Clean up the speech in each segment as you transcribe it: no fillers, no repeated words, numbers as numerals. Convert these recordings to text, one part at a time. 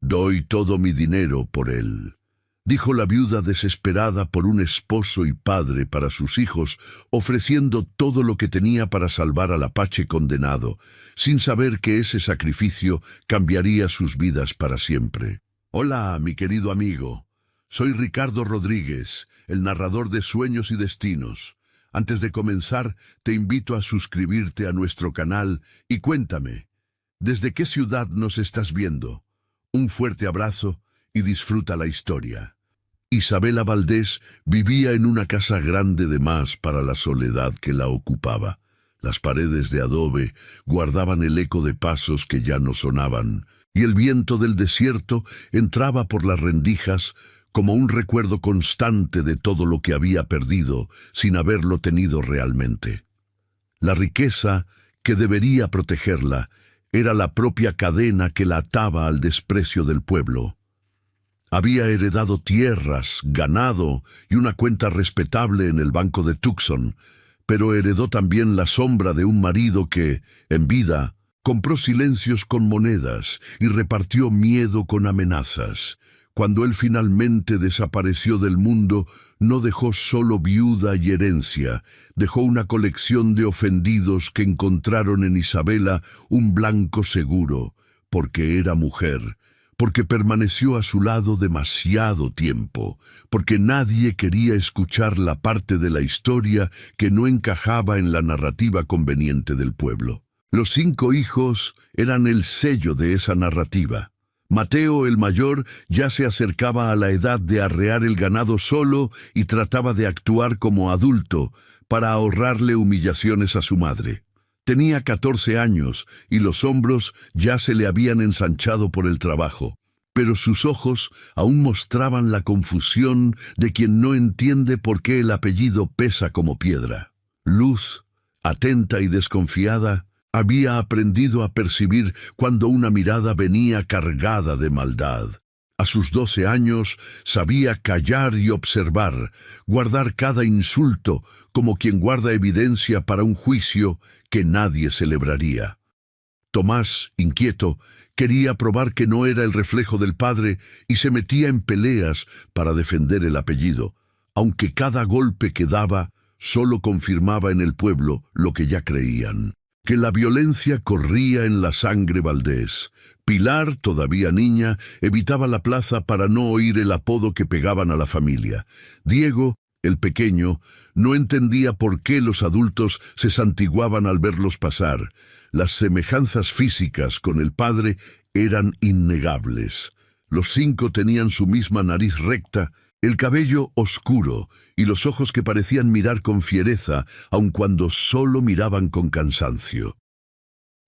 «Doy todo mi dinero por él», dijo la viuda desesperada por un esposo y padre para sus hijos, ofreciendo todo lo que tenía para salvar al apache condenado, sin saber que ese sacrificio cambiaría sus vidas para siempre. «Hola, mi querido amigo. Soy Ricardo Rodríguez, el narrador de Sueños y Destinos. Antes de comenzar, te invito a suscribirte a nuestro canal y cuéntame, ¿desde qué ciudad nos estás viendo? Un fuerte abrazo y disfruta la historia». Isabela Valdés vivía en una casa grande de más para la soledad que la ocupaba. Las paredes de adobe guardaban el eco de pasos que ya no sonaban, y el viento del desierto entraba por las rendijas como un recuerdo constante de todo lo que había perdido sin haberlo tenido realmente. La riqueza que debería protegerla era la propia cadena que la ataba al desprecio del pueblo. Había heredado tierras, ganado y una cuenta respetable en el banco de Tucson, pero heredó también la sombra de un marido que, en vida, compró silencios con monedas y repartió miedo con amenazas. Cuando él finalmente desapareció del mundo, no dejó solo viuda y herencia, dejó una colección de ofendidos que encontraron en Isabela un blanco seguro, porque era mujer, porque permaneció a su lado demasiado tiempo, porque nadie quería escuchar la parte de la historia que no encajaba en la narrativa conveniente del pueblo. Los 5 hijos eran el sello de esa narrativa. Mateo, el mayor, ya se acercaba a la edad de arrear el ganado solo y trataba de actuar como adulto para ahorrarle humillaciones a su madre. Tenía 14 años y los hombros ya se le habían ensanchado por el trabajo, pero sus ojos aún mostraban la confusión de quien no entiende por qué el apellido pesa como piedra. Luz, atenta y desconfiada, había aprendido a percibir cuando una mirada venía cargada de maldad. A sus 12 años sabía callar y observar, guardar cada insulto como quien guarda evidencia para un juicio que nadie celebraría. Tomás, inquieto, quería probar que no era el reflejo del padre y se metía en peleas para defender el apellido, aunque cada golpe que daba solo confirmaba en el pueblo lo que ya creían, que la violencia corría en la sangre Valdés. Pilar, todavía niña, evitaba la plaza para no oír el apodo que pegaban a la familia. Diego, el pequeño, no entendía por qué los adultos se santiguaban al verlos pasar. Las semejanzas físicas con el padre eran innegables. Los 5 tenían su misma nariz recta, el cabello oscuro y los ojos que parecían mirar con fiereza, aun cuando solo miraban con cansancio.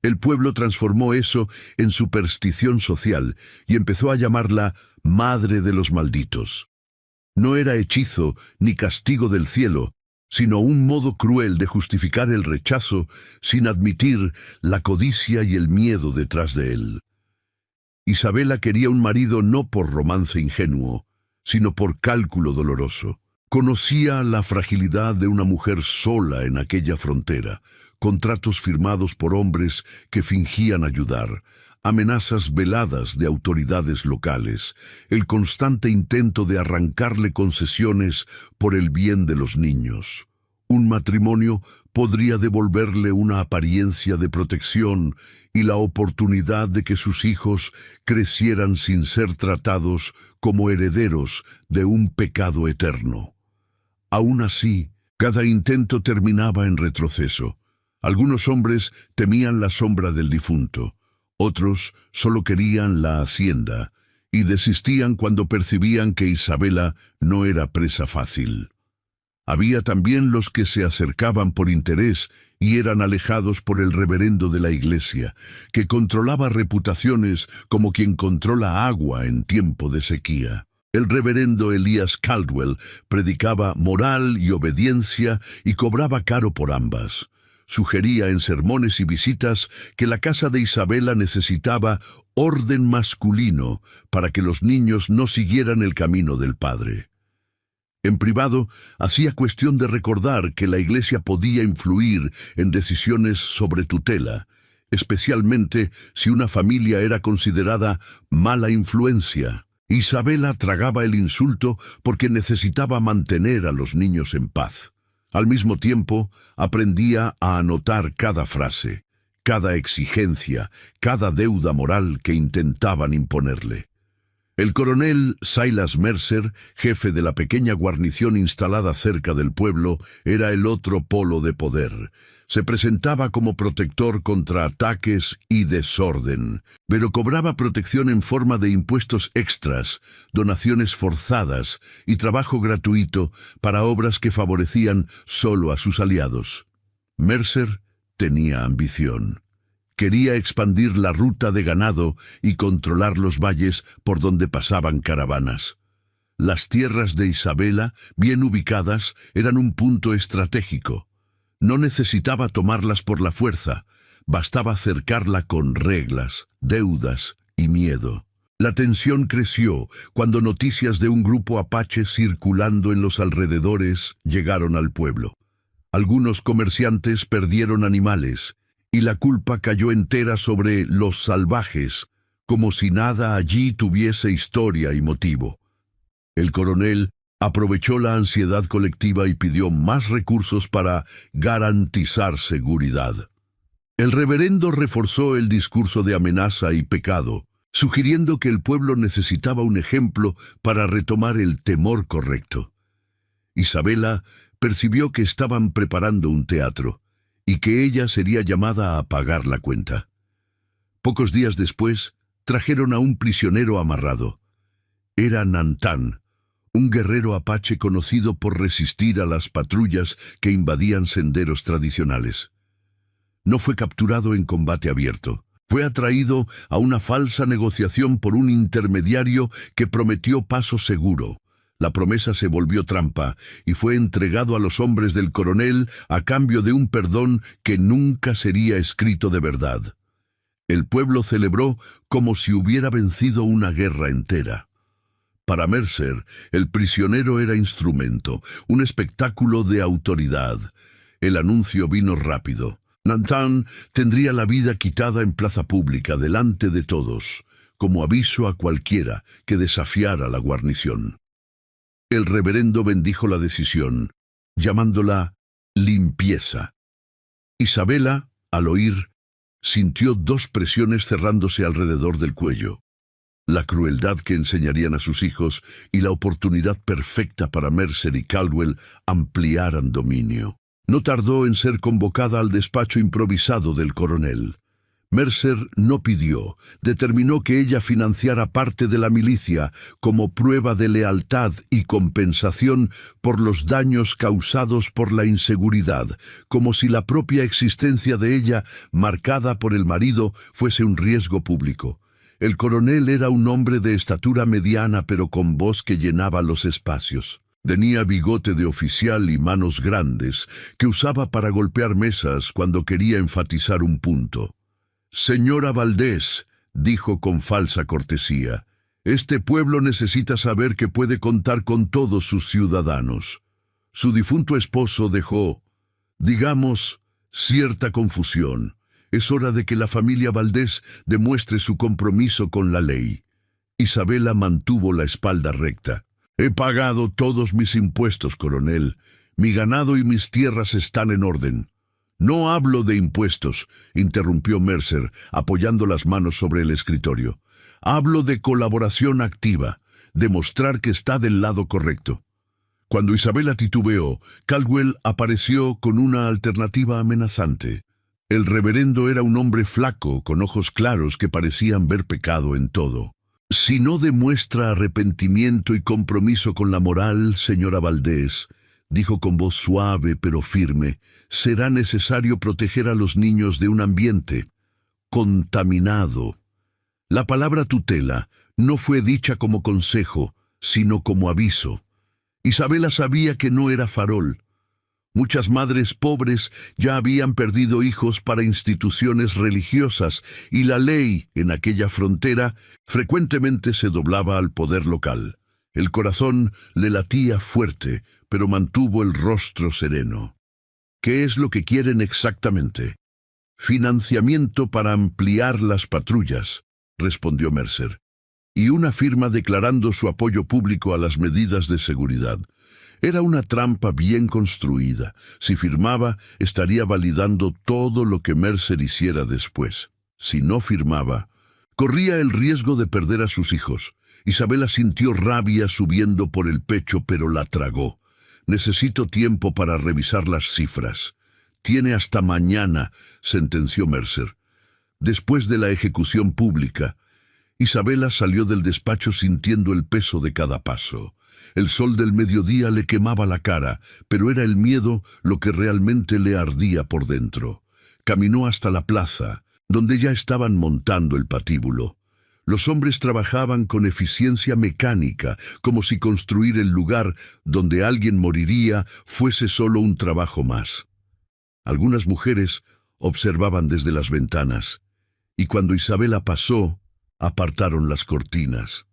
El pueblo transformó eso en superstición social y empezó a llamarla Madre de los Malditos. No era hechizo ni castigo del cielo, sino un modo cruel de justificar el rechazo sin admitir la codicia y el miedo detrás de él. Isabela quería un marido no por romance ingenuo, sino por cálculo doloroso. Conocía la fragilidad de una mujer sola en aquella frontera, contratos firmados por hombres que fingían ayudar, amenazas veladas de autoridades locales, el constante intento de arrancarle concesiones por el bien de los niños. Un matrimonio podría devolverle una apariencia de protección y la oportunidad de que sus hijos crecieran sin ser tratados como herederos de un pecado eterno. Aún así, cada intento terminaba en retroceso. Algunos hombres temían la sombra del difunto, otros solo querían la hacienda y desistían cuando percibían que Isabela no era presa fácil. Había también los que se acercaban por interés y eran alejados por el reverendo de la iglesia, que controlaba reputaciones como quien controla agua en tiempo de sequía. El reverendo Elías Caldwell predicaba moral y obediencia y cobraba caro por ambas. Sugería en sermones y visitas que la casa de Isabela necesitaba orden masculino para que los niños no siguieran el camino del padre. En privado, hacía cuestión de recordar que la iglesia podía influir en decisiones sobre tutela. especialmente si una familia era considerada mala influencia. Isabela tragaba el insulto porque necesitaba mantener a los niños en paz. Al mismo tiempo, aprendía a anotar cada frase, cada exigencia, cada deuda moral que intentaban imponerle. El coronel Silas Mercer, jefe de la pequeña guarnición instalada cerca del pueblo, era el otro polo de poder. Se presentaba como protector contra ataques y desorden, pero cobraba protección en forma de impuestos extras, donaciones forzadas y trabajo gratuito para obras que favorecían solo a sus aliados. Mercer tenía ambición. Quería expandir la ruta de ganado y controlar los valles por donde pasaban caravanas. Las tierras de Isabela, bien ubicadas, eran un punto estratégico. No necesitaba tomarlas por la fuerza, bastaba cercarla con reglas, deudas y miedo. La tensión creció cuando noticias de un grupo apache circulando en los alrededores llegaron al pueblo. Algunos comerciantes perdieron animales, y la culpa cayó entera sobre los salvajes, como si nada allí tuviese historia y motivo. El coronel aprovechó la ansiedad colectiva y pidió más recursos para garantizar seguridad. El reverendo reforzó el discurso de amenaza y pecado, sugiriendo que el pueblo necesitaba un ejemplo para retomar el temor correcto. Isabela percibió que estaban preparando un teatro, y que ella sería llamada a pagar la cuenta. Pocos días después, trajeron a un prisionero amarrado. Era Nantán, un guerrero apache conocido por resistir a las patrullas que invadían senderos tradicionales. No fue capturado en combate abierto. Fue atraído a una falsa negociación por un intermediario que prometió paso seguro. La promesa se volvió trampa y fue entregado a los hombres del coronel a cambio de un perdón que nunca sería escrito de verdad. El pueblo celebró como si hubiera vencido una guerra entera. Para Mercer, el prisionero era instrumento, un espectáculo de autoridad. El anuncio vino rápido. Nantán tendría la vida quitada en plaza pública delante de todos, como aviso a cualquiera que desafiara la guarnición. El reverendo bendijo la decisión, llamándola limpieza. Isabela, al oír, sintió dos presiones cerrándose alrededor del cuello. La crueldad que enseñarían a sus hijos y la oportunidad perfecta para Mercer y Caldwell ampliaran dominio. No tardó en ser convocada al despacho improvisado del coronel. Mercer no pidió, determinó que ella financiara parte de la milicia como prueba de lealtad y compensación por los daños causados por la inseguridad, como si la propia existencia de ella, marcada por el marido, fuese un riesgo público. El coronel era un hombre de estatura mediana pero con voz que llenaba los espacios. Tenía bigote de oficial y manos grandes, que usaba para golpear mesas cuando quería enfatizar un punto. «Señora Valdés», dijo con falsa cortesía, «este pueblo necesita saber que puede contar con todos sus ciudadanos. Su difunto esposo dejó, digamos, cierta confusión. Es hora de que la familia Valdés demuestre su compromiso con la ley». Isabela mantuvo la espalda recta. «He pagado todos mis impuestos, coronel. Mi ganado y mis tierras están en orden». «No hablo de impuestos», interrumpió Mercer, apoyando las manos sobre el escritorio. «Hablo de colaboración activa, demostrar que está del lado correcto». Cuando Isabela titubeó, Caldwell apareció con una alternativa amenazante. El reverendo era un hombre flaco, con ojos claros que parecían ver pecado en todo. «Si no demuestra arrepentimiento y compromiso con la moral, señora Valdés», dijo con voz suave pero firme, «será necesario proteger a los niños de un ambiente contaminado». La palabra tutela no fue dicha como consejo, sino como aviso. Isabela sabía que no era farol. Muchas madres pobres ya habían perdido hijos para instituciones religiosas y la ley en aquella frontera frecuentemente se doblaba al poder local. El corazón le latía fuerte, pero mantuvo el rostro sereno. «¿Qué es lo que quieren exactamente?». Financiamiento para ampliar las patrullas, respondió Mercer, y una firma declarando su apoyo público a las medidas de seguridad. Era una trampa bien construida. Si firmaba, estaría validando todo lo que Mercer hiciera después. Si no firmaba, corría el riesgo de perder a sus hijos. Isabela sintió rabia subiendo por el pecho, pero la tragó. Necesito tiempo para revisar las cifras. Tiene hasta mañana, sentenció Mercer. Después de la ejecución pública, Isabela salió del despacho sintiendo el peso de cada paso. El sol del mediodía le quemaba la cara, pero era el miedo lo que realmente le ardía por dentro. Caminó hasta la plaza, donde ya estaban montando el patíbulo. Los hombres trabajaban con eficiencia mecánica, como si construir el lugar donde alguien moriría fuese solo un trabajo más. Algunas mujeres observaban desde las ventanas, y cuando Isabela pasó, apartaron las cortinas.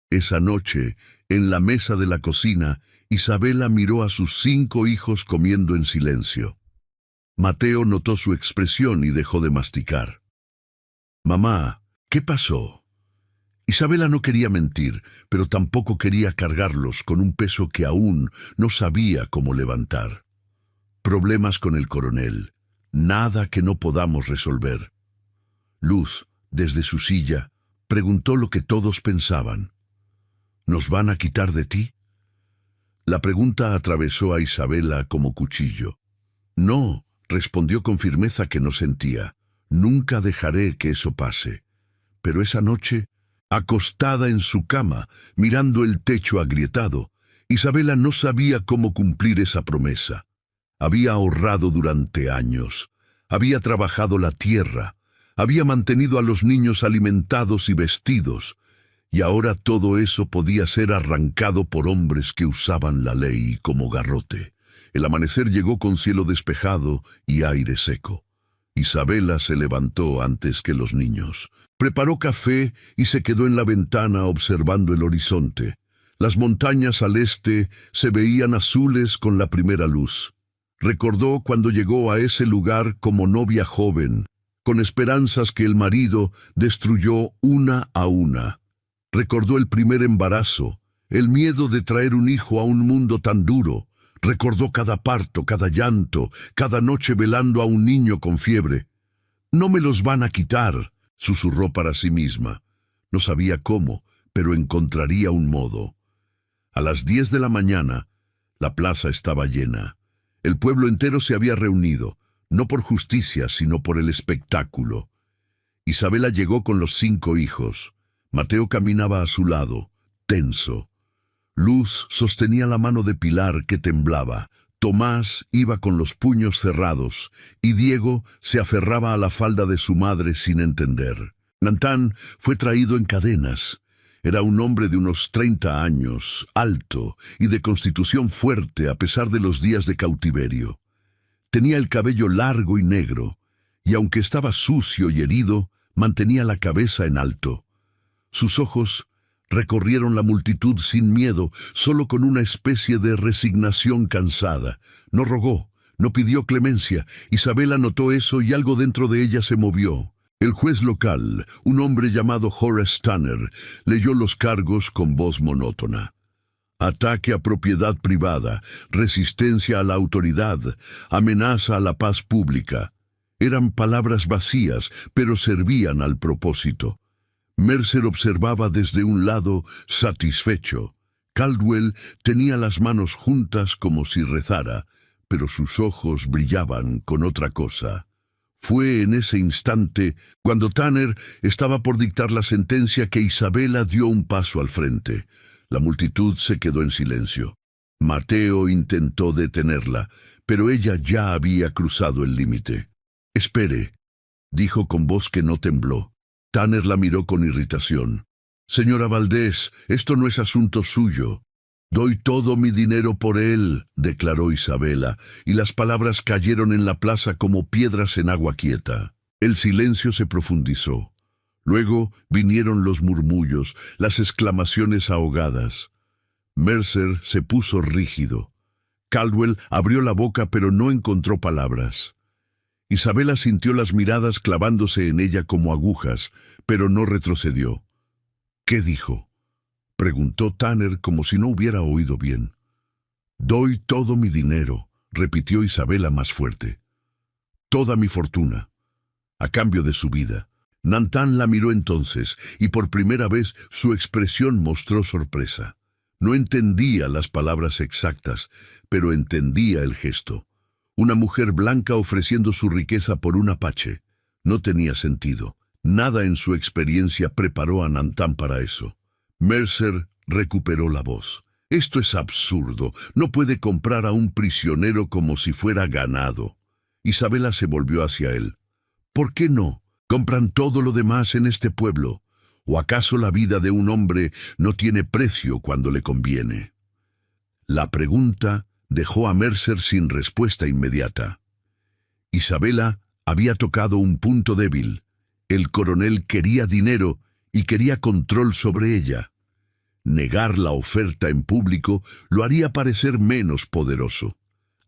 Esa noche, en la mesa de la cocina, Isabela miró a sus 5 hijos comiendo en silencio. Mateo notó su expresión y dejó de masticar. «Mamá, ¿qué pasó?» Isabela no quería mentir, pero tampoco quería cargarlos con un peso que aún no sabía cómo levantar. Problemas con el coronel. Nada que no podamos resolver. Luz, desde su silla, preguntó lo que todos pensaban. ¿Nos van a quitar de ti? La pregunta atravesó a Isabela como cuchillo. No, respondió con firmeza que no sentía. Nunca dejaré que eso pase. Pero esa noche, acostada en su cama, mirando el techo agrietado, Isabela no sabía cómo cumplir esa promesa. Había ahorrado durante años. Había trabajado la tierra. Había mantenido a los niños alimentados y vestidos. Y ahora todo eso podía ser arrancado por hombres que usaban la ley como garrote. El amanecer llegó con cielo despejado y aire seco. Isabela se levantó antes que los niños. Preparó café y se quedó en la ventana observando el horizonte. Las montañas al este se veían azules con la primera luz. Recordó cuando llegó a ese lugar como novia joven, con esperanzas que el marido destruyó una a una. Recordó el primer embarazo, el miedo de traer un hijo a un mundo tan duro. Recordó cada parto, cada llanto, cada noche velando a un niño con fiebre. «No me los van a quitar», susurró para sí misma. No sabía cómo, pero encontraría un modo. A las 10 de la mañana, la plaza estaba llena. El pueblo entero se había reunido, no por justicia, sino por el espectáculo. Isabela llegó con los 5 hijos. Mateo caminaba a su lado, tenso. Luz sostenía la mano de Pilar que temblaba. Tomás iba con los puños cerrados y Diego se aferraba a la falda de su madre sin entender. Nantán fue traído en cadenas. Era un hombre de unos 30 años, alto y de constitución fuerte a pesar de los días de cautiverio. Tenía el cabello largo y negro, y aunque estaba sucio y herido, mantenía la cabeza en alto. Sus ojos recorrieron la multitud sin miedo, solo con una especie de resignación cansada. No rogó, no pidió clemencia. Isabela notó eso y algo dentro de ella se movió. El juez local, un hombre llamado Horace Tanner, leyó los cargos con voz monótona. Ataque a propiedad privada, resistencia a la autoridad, amenaza a la paz pública. Eran palabras vacías, pero servían al propósito. Mercer observaba desde un lado, satisfecho. Caldwell tenía las manos juntas como si rezara, pero sus ojos brillaban con otra cosa. Fue en ese instante, cuando Tanner estaba por dictar la sentencia, que Isabela dio un paso al frente. La multitud se quedó en silencio. Mateo intentó detenerla, pero ella ya había cruzado el límite. «Espere», dijo con voz que no tembló. Tanner la miró con irritación. «Señora Valdés, esto no es asunto suyo». «Doy todo mi dinero por él», declaró Isabela, y las palabras cayeron en la plaza como piedras en agua quieta. El silencio se profundizó. Luego vinieron los murmullos, las exclamaciones ahogadas. Mercer se puso rígido. Caldwell abrió la boca pero no encontró palabras. Isabela sintió las miradas clavándose en ella como agujas, pero no retrocedió. ¿Qué dijo?, preguntó Tanner como si no hubiera oído bien. «Doy todo mi dinero», repitió Isabela más fuerte. «Toda mi fortuna, a cambio de su vida». Nantan la miró entonces, y por primera vez su expresión mostró sorpresa. No entendía las palabras exactas, pero entendía el gesto. Una mujer blanca ofreciendo su riqueza por un apache. No tenía sentido. Nada en su experiencia preparó a Nantan para eso. Mercer recuperó la voz. «Esto es absurdo. No puede comprar a un prisionero como si fuera ganado». Isabela se volvió hacia él. «¿Por qué no? Compran todo lo demás en este pueblo. ¿O acaso la vida de un hombre no tiene precio cuando le conviene?». La pregunta dejó a Mercer sin respuesta inmediata. Isabela había tocado un punto débil. El coronel quería dinero y quería control sobre ella. Negar la oferta en público lo haría parecer menos poderoso.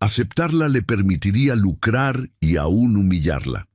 Aceptarla le permitiría lucrar y aún humillarla.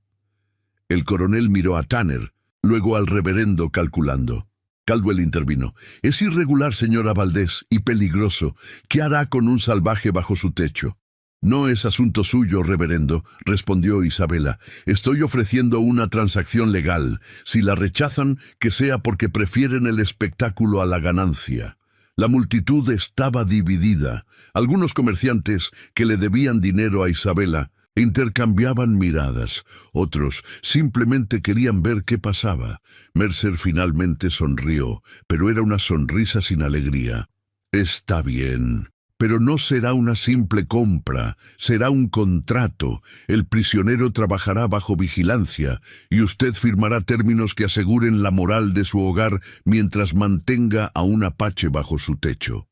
El coronel miró a Tanner, luego al reverendo calculando. Caldwell intervino. «Es irregular, señora Valdés, y peligroso. ¿Qué hará con un salvaje bajo su techo?». «No es asunto suyo, reverendo», respondió Isabela. «Estoy ofreciendo una transacción legal. Si la rechazan, que sea porque prefieren el espectáculo a la ganancia». La multitud estaba dividida. Algunos comerciantes que le debían dinero a Isabela intercambiaban miradas. Otros simplemente querían ver qué pasaba. Mercer finalmente sonrió, pero era una sonrisa sin alegría. «Está bien, pero no será una simple compra, será un contrato. El prisionero trabajará bajo vigilancia y usted firmará términos que aseguren la moral de su hogar mientras mantenga a un apache bajo su techo».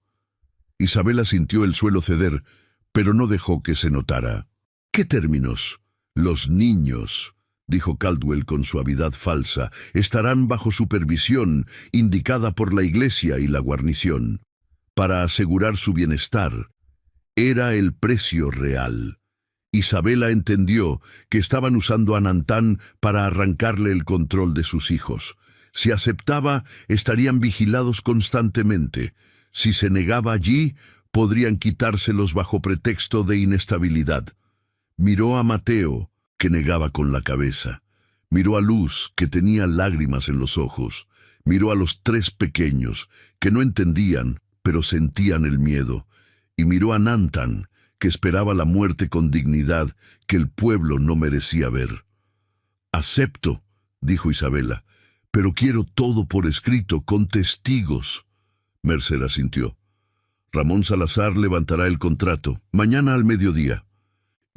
Isabela sintió el suelo ceder, pero no dejó que se notara. «¿Qué términos?». «Los niños», dijo Caldwell con suavidad falsa, «estarán bajo supervisión, indicada por la iglesia y la guarnición, para asegurar su bienestar». Era el precio real. Isabela entendió que estaban usando a Nantan para arrancarle el control de sus hijos. Si aceptaba, estarían vigilados constantemente. Si se negaba allí, podrían quitárselos bajo pretexto de inestabilidad. Miró a Mateo, que negaba con la cabeza. Miró a Luz, que tenía lágrimas en los ojos. Miró a los tres pequeños, que no entendían, pero sentían el miedo. Y miró a Nantan, que esperaba la muerte con dignidad que el pueblo no merecía ver. «Acepto», dijo Isabela, «pero quiero todo por escrito, con testigos». Mercer asintió. «Ramón Salazar levantará el contrato, mañana al mediodía».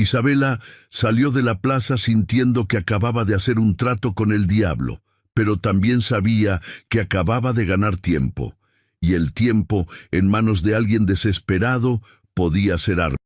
Isabela salió de la plaza sintiendo que acababa de hacer un trato con el diablo, pero también sabía que acababa de ganar tiempo, y el tiempo en manos de alguien desesperado podía ser arma.